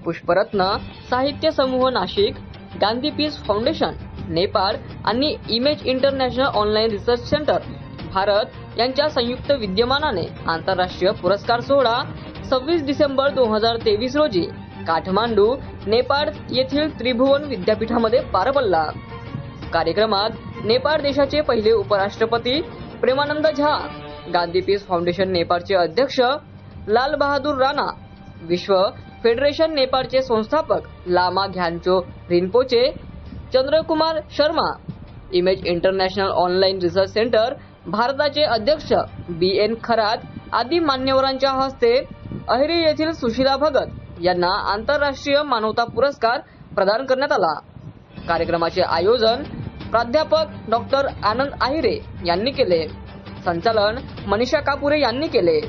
पुष्परत्न साहित्य समूह Nashik, Gandhi peace foundation Nepal आणि image international online research centre Bharat यांच्या संयुक्त विद्यमानाने आंतरराष्ट्रीय पुरस्कार सोहळा 26 डिसेंबर 2023 रोजी काठमांडू, नेपाळ येथील त्रिभुवन विद्यापीठामध्ये पार पडला। कार्यक्रमात नेपाळ देशाचे पहिले उपराष्ट्रपती प्रेमानंद झा, गांधी पीस फाउंडेशन नेपाळचे अध्यक्ष लाल बहादूर राणा, विश्व फेडरेशन नेपाळचे संस्थापक Lama Gyancho Rinpoche, Chandrakumar Sharma, image international online research centre भारताचे अध्यक्ष BN खरात आदी मान्यवरांच्या हस्ते अहेरी येथील सुशीला भगत यांना आंतरराष्ट्रीय मानवता पुरस्कार प्रदान करण्यात आला। कार्यक्रमाचे आयोजन प्राध्यापक डॉक्टर आनंद आहिरे यांनी केले। संचालन मनीषा कापुरे यांनी केले।